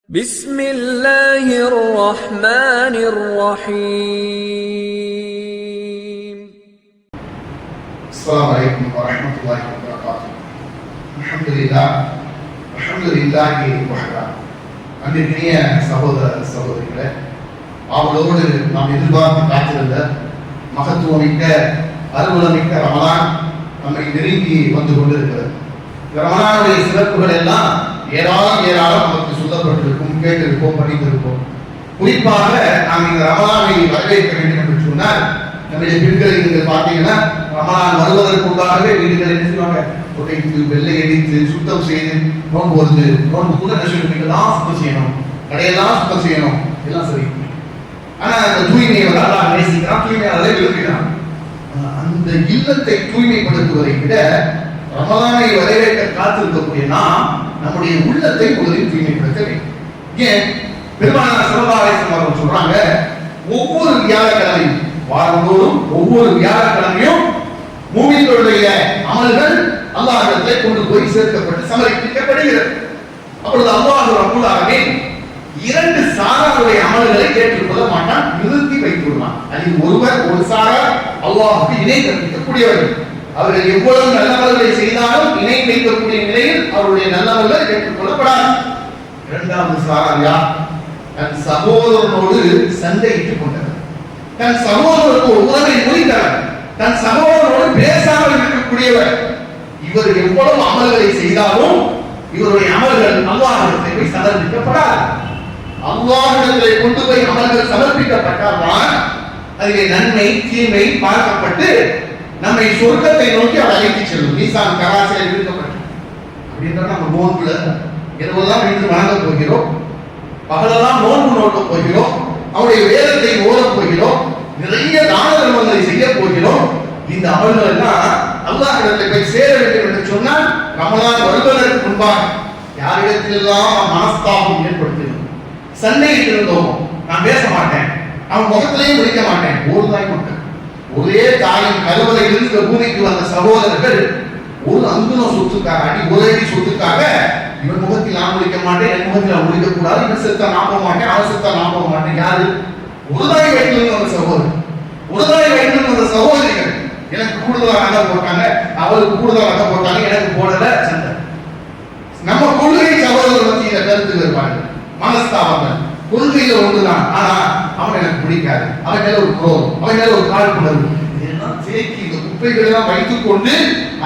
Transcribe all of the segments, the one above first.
بسم الله الرحمن الرحيم. السلام عليكم ورحمة الله وبركاته. الحمد لله وحده. அன்பிற்கினிய சகோதர சகோதரிகளே, அவளோடு நாம் எதிர்பார்த்து காத்திருந்த மகத்துவமிக்க அருள்மிக்க ரமலான் நம்மை நெருங்கி வந்து கொண்டிருக்கிறது. ரமலானுடைய சிறப்புகள் எல்லாம் ஏராளம் நமக்கு சொல்லப்பட்டிருக்கும், கேட்டிருப்போம், படித்திருப்போம். குறிப்பாக நாம் இந்த ரமலானை வரவேற்க வேண்டும் என்று சொன்னால், நம்முடைய பெண்களை நீங்கள் பார்த்தீங்கன்னா ரமலான் வருவதற்குள்ளாகவே வீடுகள் என்ன செய்வாங்க, புகைத்து வெள்ளை அடித்து சுத்தம் செய்து நோன்பு வருது, நோன்பு கூட நஷ்டம் சுத்தம் செய்யணும், கடையெல்லாம் சுத்தம் செய்யணும், எல்லாம் சரி. ஆனா அந்த தூய்மையை அல்லாஹ் நேசிக்கிறான், தூய்மையாளரை விரும்புகிறான். அந்த இல்லத்தை தூய்மைப்படுத்துவதை விட ரமலானை வரவேற்க காத்திருக்கக்கூடிய நாம் நம்முடைய உள்ளத்தை முதலில் தூய்மைப்படுத்த வேண்டும். ஏன் பெருமானார் ஸல்லல்லாஹு அலைஹி வஸல்லம் அவர்கள் சொல்றாங்க, ஒவ்வொரு வியாழக்கிழமையும், வாரந்தோறும் ஒவ்வொரு வியாழக்கிழமையும் மூமின்களுடைய அமல்கள் அல்லாஹ்விடத்திலே கொண்டு போய் சேர்க்கப்பட்டு சமர்ப்பிக்கப்படுகிறது. அப்பொழுது அல்லாஹ் ரப்பல் ஆலமீன் இரண்டு சாராருடைய அமல்களை ஏற்றுக்கொள்ள மாட்டான், நிறுத்தி வைத்துள்ளான். அதில் ஒருவர், ஒரு சாரார் அல்லாஹ்வுக்கு இணை கற்பிக்கக்கூடியவர்கள். அவர்கள் எவ்வளவு நல்லவர்களை செய்தாலும் இணை வைக்கக்கூடிய நிலையில் அவருடைய நல்லவர்கள் ஏற்றுக்கொள்ளப்படாது. இரண்டாவது சாரார் யார்? தன் சகோதரனோடு சண்டையிட்டுக் கொண்டவர், தன் சகோதரனுக்கு ஒரு உறவை முறித்தவர், தன் சகோதரனோடு பேசாமல் இருக்கக்கூடியவர். இவர் எவ்வளவு அமல்களை செய்தாலும் இவருடைய அமல்கள் அல்லாஹ்விடத்தில் போய் சமர்ப்பிக்கப்படாது. அல்லாஹ்விடத்திலே கொண்டு போய் அமல்கள் சமர்ப்பிக்கப்பட்டால்தான் அதிலே நன்மை தீமை பார்க்கப்பட்டு நம்மை சொர்க்கத்தை நோக்கி அவர் அழைத்துச் செல்லும். மீசான் கராசியில் இருக்கப்பட்டு அப்படின்ற நம்ம நோன்புல இரவெல்லாம் வீட்டு வணங்க போகிறோம், பகலெல்லாம் நோன்பு நோக்க போகிறோம், அவருடைய வேதத்தை ஓதப் போகிறோம், நிறைய தான தர்மங்களை செய்ய போகிறோம். இந்த அமல்கள் எல்லாம் அல்லாஹ்விடத்தில் போய் சேர வேண்டும் என்று சொன்னால் ரமலான் வருவதற்கு முன்பாக யாரிடத்திலெல்லாம் மனஸ்தாபம் ஏற்படுத்தினோம், சண்டையிட்டு இருந்தோமோ, நான் பேச மாட்டேன், அவன் முகத்திலையும் முடிக்க மாட்டேன், ஒரு தாய் மக்கள், ஒரே தாயின் கருவறையில் இருந்த பூமிக்கு வந்த சகோதரர்கள் ஒரு அங்குலம் சொத்துக்காக, ஒரு அடி சொத்துக்காக இவன் முகத்தில் நான் முடிக்க மாட்டேன், என் முகத்தில் நான் முடிக்க கூடாது, இவன் செத்தா நான் போக மாட்டேன், அவன் செத்தா நான் போக மாட்டேன். யாரு? ஒரு தாய் வயிற்றிலிருந்து வந்த சகோதரர், ஒரு தாய் வயிற்றிலிருந்து வந்த சகோதரிகள். எனக்கு கூடுதலாக நகை போட்டாங்க, அவருக்கு கூடுதலாக நகை போட்டாங்க, எனக்கு போடல, சண்டை. நம்ம கொள்கை சகோதரர் மத்தியில கருத்து வேறுபாடு, மனஸ்தாபங்கள். கொள்கையில ஒன்றுதான், ஆனா அவன் எனக்கு பிடிக்காது, அவன் மேல ஒரு கோபம், அவன் மேல ஒரு காழ்ப்புணர்வு, இதெல்லாம் தேக்கி இந்த குப்பைகளை எல்லாம் வைத்துக் கொண்டு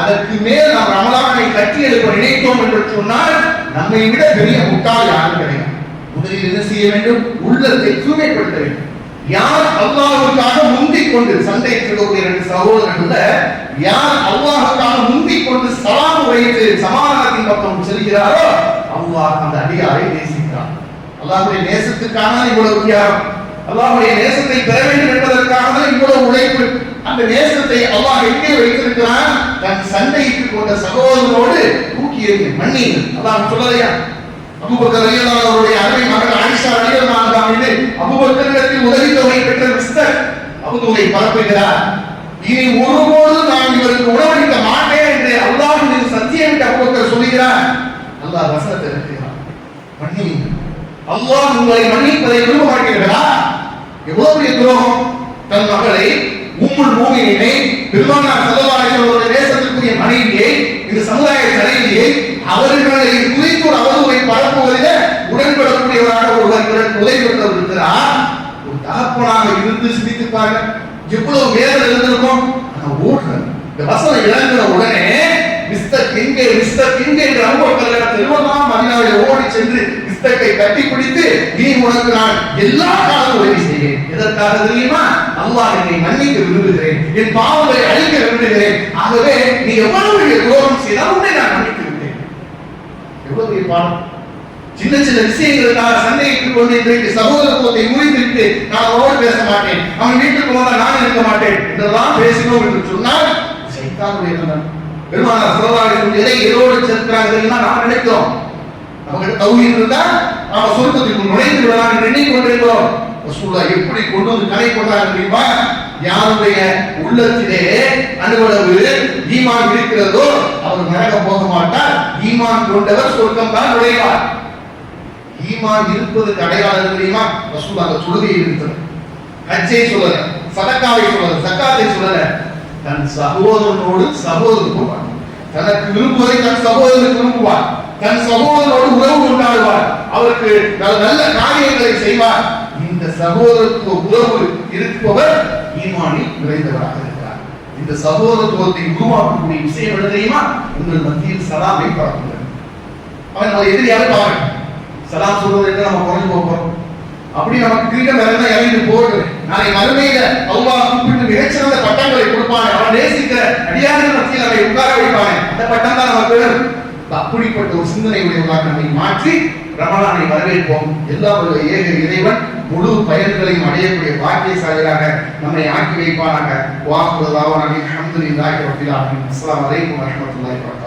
அதற்கு மேல் நாம் ரமலானை கட்டி எழுப்ப நினைத்தோம் என்று சொன்னால் நம்மை விட பெரிய முட்டாள் யாரும் கிடையாது. முதலில் என்ன செய்ய வேண்டும்? உள்ளத்தை தூய்மைப்படுத்த வேண்டும். யார் அல்லாஹ்வுக்காக முந்திக் கொண்டு சண்டையிடக்கூடிய இரண்டு சகோதரர்கள யார் அல்லாஹ்வுக்காக முந்திக் கொண்டு சலாம் வைத்து சமாதானத்தின் பக்கம் செல்கிறாரோ அல்லாஹ் அந்த அடியாரை நேசிக்கிறார். அல்லாஹ்வுடைய நேசத்துக்காக இவ்வளவு தியாகம், அல்லாஹ்வுடைய நேசத்தை பெற வேண்டும் என்பதற்காக இவ்வளவு உழைப்பு. அந்த நேசத்தை அல்லாஹ் எங்கே வைத்திருக்கிறான்? தன் சண்டையிட்டுக் கொண்ட சகோதரனோடு தூக்கி எறிந்து மன்னியுங்கள். அல்லாஹ் சொல்லலையா? அபூபக்கர் ரலியல்லாஹு அன்ஹு அவருடைய அருமை மகள் ஆயிஷா ரலியல்லாஹு அன்ஹா மீது அபூபக்கரிடத்தில் உதவித்தொகை பெற்ற மிஸ்டர் அபூதுவை பரப்புகிறார். இனி ஒருபோதும் நான் இவருக்கு உணவளிக்க மாட்டேன் என்று அல்லாஹ் மீது சத்தியமிட்டு அபூபக்கர் சொல்கிறார். அல்லாஹ் வசனத்தை இறக்குகிறார், மன்னியுங்கள். அல்லாஹ் உங்களை மன்னிப்பதை விரும்ப மாட்டீர்களா? எவ்வளவு பெரிய துரோகம்! தன் மகளை, உம்முல் மூமினீனை, பெருமானார் ஸல்லல்லாஹு அலைஹி வஸல்லம் நேசத்திற்குரிய மனைவியை, இந்த சமுதாய தலைவியை அவர்களை குறித்து ஒரு அவதூறை பரப்புவதிலே உடன்படக்கூடியவராக ஒருவர் உதவிப்படுத்தவர் இருக்கிறார். ஒரு தகப்பனாக இருந்து சிந்தித்து பாருங்க, எவ்வளவு வேதனை இருந்திருக்கும். ஓடுறேன் இந்த வசனம் இழங்கிற உடனே மிஸ்டர் எங்கே என்று அபூபக்கர் திருவண்ணாமலை மதீனாவில் ஓடி சென்று மிஸ்டரை கட்டி பிடித்து, நீ உனக்கு நான் எல்லா காலம் உதவி செய்கிறேன். எதற்காக தெரியுமா? அல்லாஹ் என்னை மன்னிக்க விரும்புகிறேன், என் பாவங்களை அழிக்க விரும்புகிறேன். ஆகவே நீ எவ்வளவு பெரிய துரோகம் செய்தால் உன்னை நான் மன்னித்து விட்டேன். எவ்வளவு பெரிய பாவம்! சின்ன சின்ன விஷயங்களுக்காக சண்டையிட்டுக் கொண்டு இன்றைக்கு சகோதரத்துவத்தை முறித்துவிட்டு நான் அவரோடு பேச மாட்டேன், அவன் வீட்டுக்கு போனால் நான் இருக்க மாட்டேன் என்றெல்லாம் பேசினோம் என்று சொன்னால் சைத்தானுடைய தண்டனை. பெருமானார் ஸல்லல்லாஹு அலைஹி வஸல்லம் எதை எதோடு சேர்க்கிறாங்க தெரியுமா? நாம் நினைக்கிறோம் நமக்கு தௌஹீத் இருந்தா நாம சொர்க்கத்துக்கு நுழைந்து விடலாம் என்று எண்ணிக் கொண்டிருக்கிறோம். ரசூலுல்லாஹ் எப்படி கொண்டு வந்து கலை கொண்டாங்க தெரியுமா? யாருடைய உள்ளத்திலே அனுபவ ஈமான் இருக்கிறதோ அவர் நரகம் போக மாட்டார், ஈமான் கொண்டவர் சொர்க்கம் தான் நுழைவார். ஈமான் இருப்பதுக்கு அடையாளம் தெரியுமா? ரசூல் அந்த தொழுகையை இருக்கிறது, ஹஜ்ஜை சொல்லல, சதக்காவை சொல்லல, ஜக்காத்தை சொல்லல, தன் சகோதரனோடு சகோதரன் போவார், தனக்கு விரும்புவதை தன் சகோதரனுக்கு விரும்புவார், தன் சகோதரனோடு உறவு கொண்டாடுவார், அவருக்கு நல்ல காரியங்களை செய்வார். இந்த சகோதரத்துவ உறவு இருப்பவர் ஈமானில் நிறைந்தவராக இருக்கிறார். இந்த சகோதரத்துவத்தை உருவாக்கக்கூடிய விஷயம் என்ன தெரியுமா? உங்கள் மத்தியில் சலாமை பரப்புங்கள். அவன் நம்ம எதிரியாக பாருங்க, சலாம் சொல்வது நம்ம குறைஞ்சு போகிறோம். அப்படி நமக்கு கிரீடம் இறந்தா இறங்கி போகுது. நாளை மறுமையில அல்லாஹ் கூப்பிட்டு மிகச்சிறந்த பட்டங்களை கொடுப்பாங்க. அவன் நேசிக்கிற அடியார்கள் மத்தியில் அவரை உட்கார வைப்பாங்க. அந்த பட்டம் தான் நமக்கு வேணும். அப்படிப்பட்ட ஒரு சிந்தனை உடையவர்களாக நம்மை மாற்றி ரமலானை வரவேற்போம். எல்லா ஏக இறைவன் முழு பயன்களையும் அடையக்கூடிய பாக்கியசாலியாக நம்மை ஆக்கி வைப்பானாக. வாக்குவதாவ நபி அல்ஹம்துலில்லாஹி ரப்பில் ஆலமீன். அஸ்ஸலாமு அலைக்கும் வரஹ்மத்துல்லாஹி வபரகாத்துஹு.